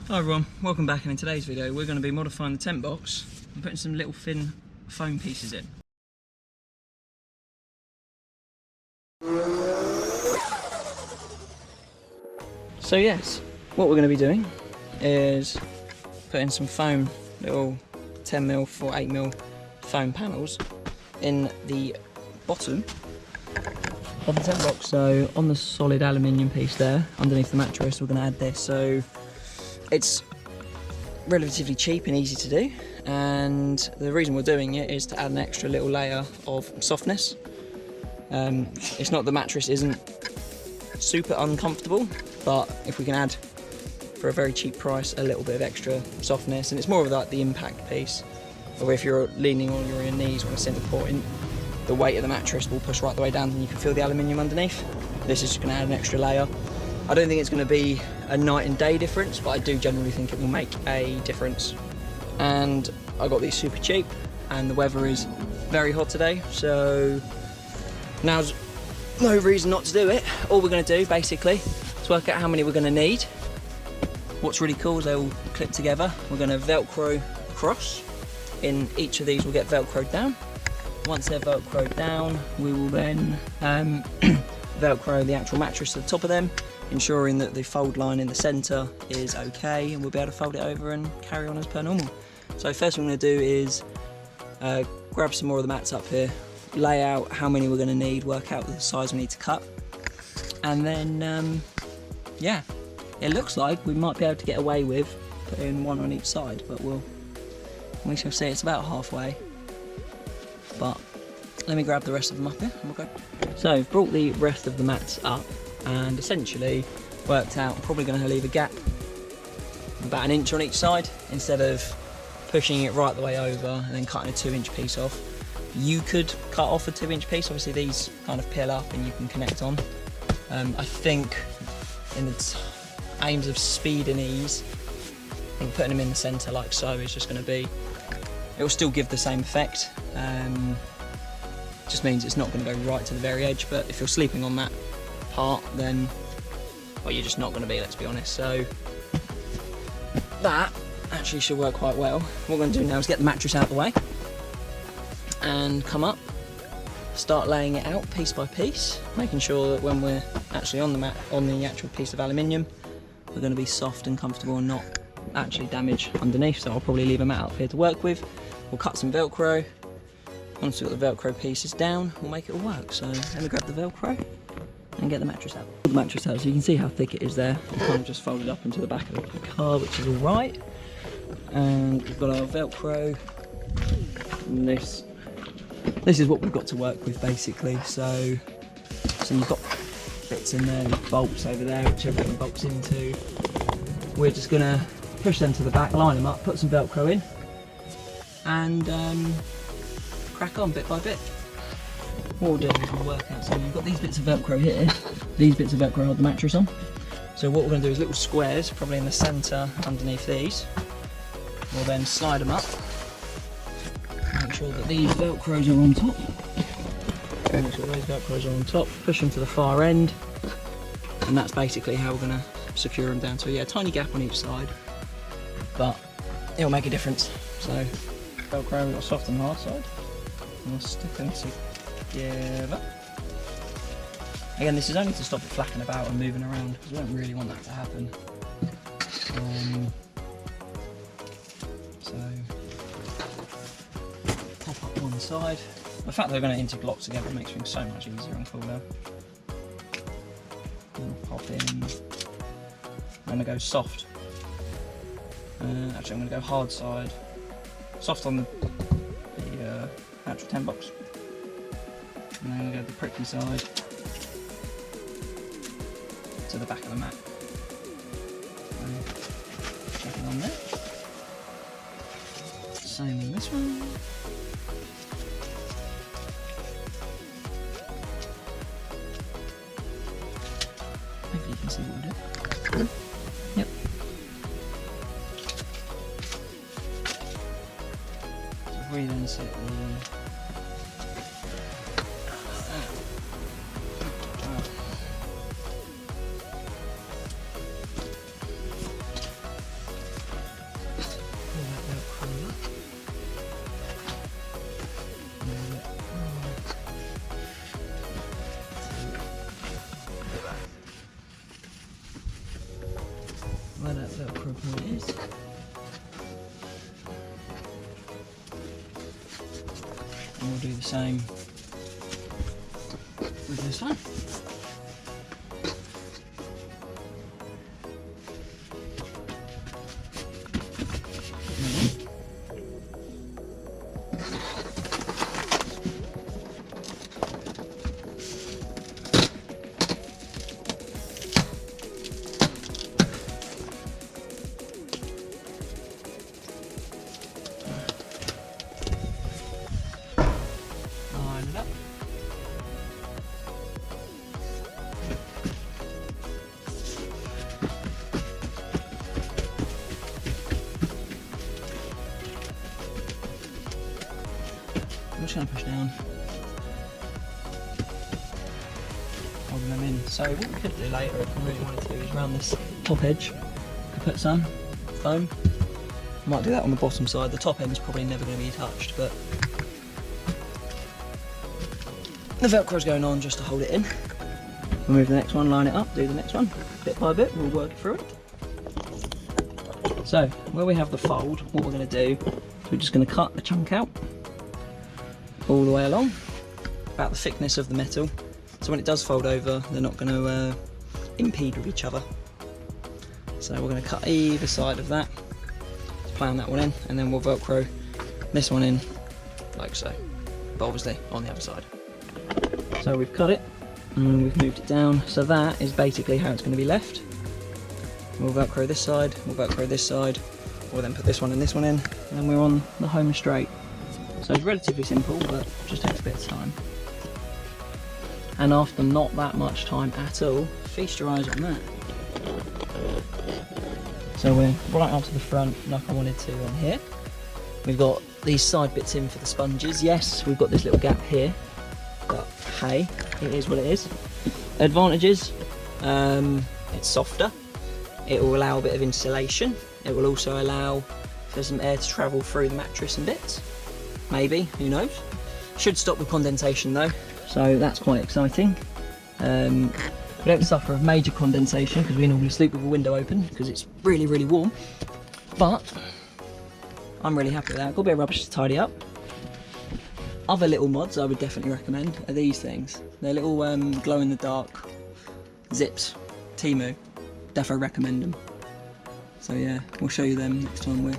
Hi everyone, welcome back, and in today's video we're going to be modifying the tent box and putting some little thin foam pieces in. So yes, what we're going to be doing is putting some foam, little 10mm for 8mm foam panels in the bottom of the tent box. So on the solid aluminium piece there, underneath the mattress, we're going to add this. So it's relatively cheap and easy to do, and the reason we're doing it is to add an extra little layer of softness. It's not the mattress isn't super uncomfortable, but if we can add for a very cheap price a little bit of extra softness, and it's more of like the impact piece, or if you're leaning on your knees on a centre point, the weight of the mattress will push right the way down and you can feel the aluminium underneath. This is just going to add an extra layer. I don't think it's going to be a night and day difference, but I do generally think it will make a difference. And I got these super cheap, and the weather is very hot today, so now's no reason not to do it. All we're going to do basically is work out how many we're going to need. What's really cool is they all clip together. We're going to Velcro across. In each of these we'll get Velcroed down. Once they're Velcroed down, we will then Velcro the actual mattress to the top of them, ensuring that the fold line in the centre is okay, and we'll be able to fold it over and carry on as per normal. So first thing I'm going to do is grab some more of the mats up here, lay out how many we're going to need, work out the size we need to cut, and then yeah, it looks like we might be able to get away with putting one on each side, but we shall see. It's about halfway, but let me grab the rest of them up here and we'll go. So I've brought the rest of the mats up and essentially worked out I'm probably going to leave a gap about 1 inch on each side instead of pushing it right the way over and then cutting a 2-inch piece off. You could cut off a 2-inch piece, obviously these kind of peel up and you can connect on. I think in the aims of speed and ease, I think putting them in the centre like so is just going to be, it will still give the same effect. Just means it's not going to go right to the very edge, but if you're sleeping on that part, then well, you're just not going to be, let's be honest. So that actually should work quite well. What we're going to do now is get the mattress out of the way and come up, start laying it out piece by piece, making sure that when we're actually on the mat, on the actual piece of aluminium, we're going to be soft and comfortable and not actually damage underneath. So I'll probably leave a mat up here to work with. We'll cut some Velcro. Once we've got the Velcro pieces down, we'll make it all work. So let me grab the Velcro and get the mattress out. The mattress out, so you can see how thick it is there. It's kind of just folded up into the back of the car, which is all right. And we've got our Velcro. And this is what we've got to work with basically. So you've got bits in there, bolts over there, which everything bolts into. We're just gonna push them to the back, line them up, put some Velcro in, and crack on bit by bit. What we'll do is we'll work out, so you've got these bits of Velcro here, these bits of Velcro hold the mattress on. So what we're going to do is little squares, probably in the centre underneath these. We'll then slide them up, make sure that these Velcros are on top. Make sure those Velcros are on top, push them to the far end, and that's basically how we're going to secure them down. So yeah, a tiny gap on each side, but it'll make a difference. So Velcro, we've got soft and hard side. We'll stick them together. Again, this is only to stop it flacking about and moving around, because we don't really want that to happen. So pop up one side. The fact they're going to interlock together makes things so much easier and cooler. And pop in. I'm going to go soft. Actually, I'm going to go hard side. Soft on the actual tent box. And then I'm going to go the prickly side to the back of the mat. Check it on there. Same on this one. Hopefully you can see what we're doing. Yep. So if we then set the where that Velcro point is. And we'll do the same with this one. Line it up. I'm just going to push down, holding them in. So what we could do later, if we really wanted to, is around this top edge, we could put some foam. Might do that on the bottom side. The top end's probably never going to be touched, but the Velcro's going on just to hold it in. We'll move the next one, line it up, do the next one, bit by bit, we'll work through it. So, where we have the fold, what we're going to do is we're just going to cut a chunk out all the way along, about the thickness of the metal, so when it does fold over, they're not going to impede with each other. So we're going to cut either side of that, plan that one in, and then we'll Velcro this one in like so, but obviously on the other side. So we've cut it and we've moved it down, so that is basically how it's going to be left. We'll Velcro this side, we'll Velcro this side, we'll then put this one and this one in, and then we're on the home straight. So it's relatively simple, but just takes a bit of time. And after not that much time at all, feast your eyes on that. So we're right up to the front like I wanted to on here. We've got these side bits in for the sponges. Yes, we've got this little gap here, but hey, it is what it is. Advantages, it's softer. It will allow a bit of insulation. It will also allow for some air to travel through the mattress and bits. Maybe, who knows. Should stop the condensation though, so that's quite exciting. We don't suffer of major condensation because we normally sleep with a window open because it's really, really warm. But I'm really happy with that. Got a bit of rubbish to tidy up. Other little mods I would definitely recommend are these things. They're little glow in the dark zips. Temu. Defo recommend them. So yeah, we'll show you them next time we're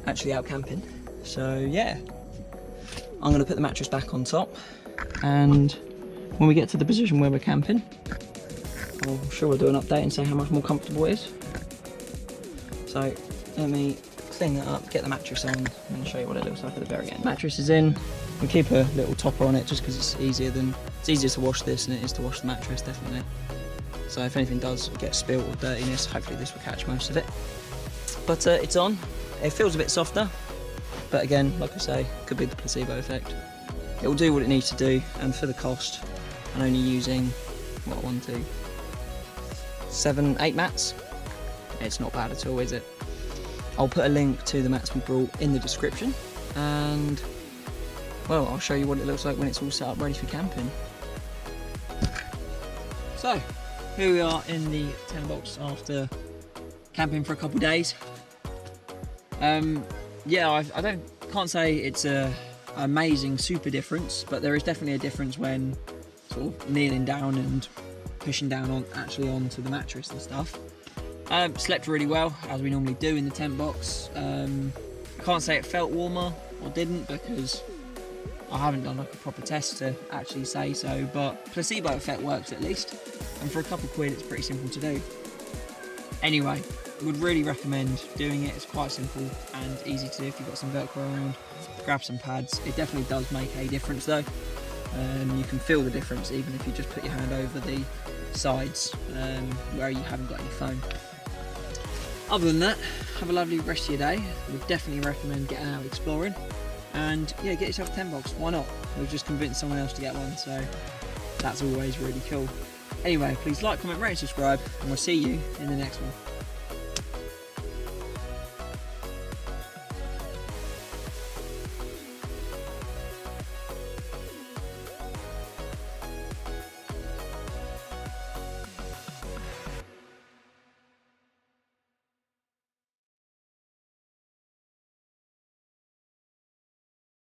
actually out camping. So yeah, I'm going to put the mattress back on top, and when we get to the position where we're camping, I'm sure we'll do an update and say how much more comfortable it is. So let me clean that up, get the mattress on, and show you what it looks like at the very end. Mattress is in. We keep a little topper on it just because it's easier to wash this than it is to wash the mattress, definitely. So if anything does get spilt or dirtiness, hopefully this will catch most of it. But it's on. It feels a bit softer, but again, like I say, could be the placebo effect. It will do what it needs to do, and for the cost, I'm only using, what, 1, 2, 7, 8 mats. It's not bad at all, is it? I'll put a link to the mats we brought in the description, and well, I'll show you what it looks like when it's all set up ready for camping. So, here we are in the Tentbox after camping for a couple of days. Yeah, I can't say it's a amazing super difference, but there is definitely a difference when sort of kneeling down and pushing down onto the mattress and stuff. Slept really well, as we normally do in the Tentbox. I can't say it felt warmer or didn't because I haven't done like a proper test to actually say so, but placebo effect works at least, and for a couple of quid it's pretty simple to do. Anyway, would really recommend doing it. It's quite simple and easy to do if you've got some Velcro around. Grab some pads. It definitely does make a difference though. You can feel the difference even if you just put your hand over the sides where you haven't got any foam. Other than that, have a lovely rest of your day. Would definitely recommend getting out exploring, and yeah, get yourself a Tentbox. Why not? We've just convinced someone else to get one, so that's always really cool. Anyway, please like, comment, rate and subscribe, and we'll see you in the next one.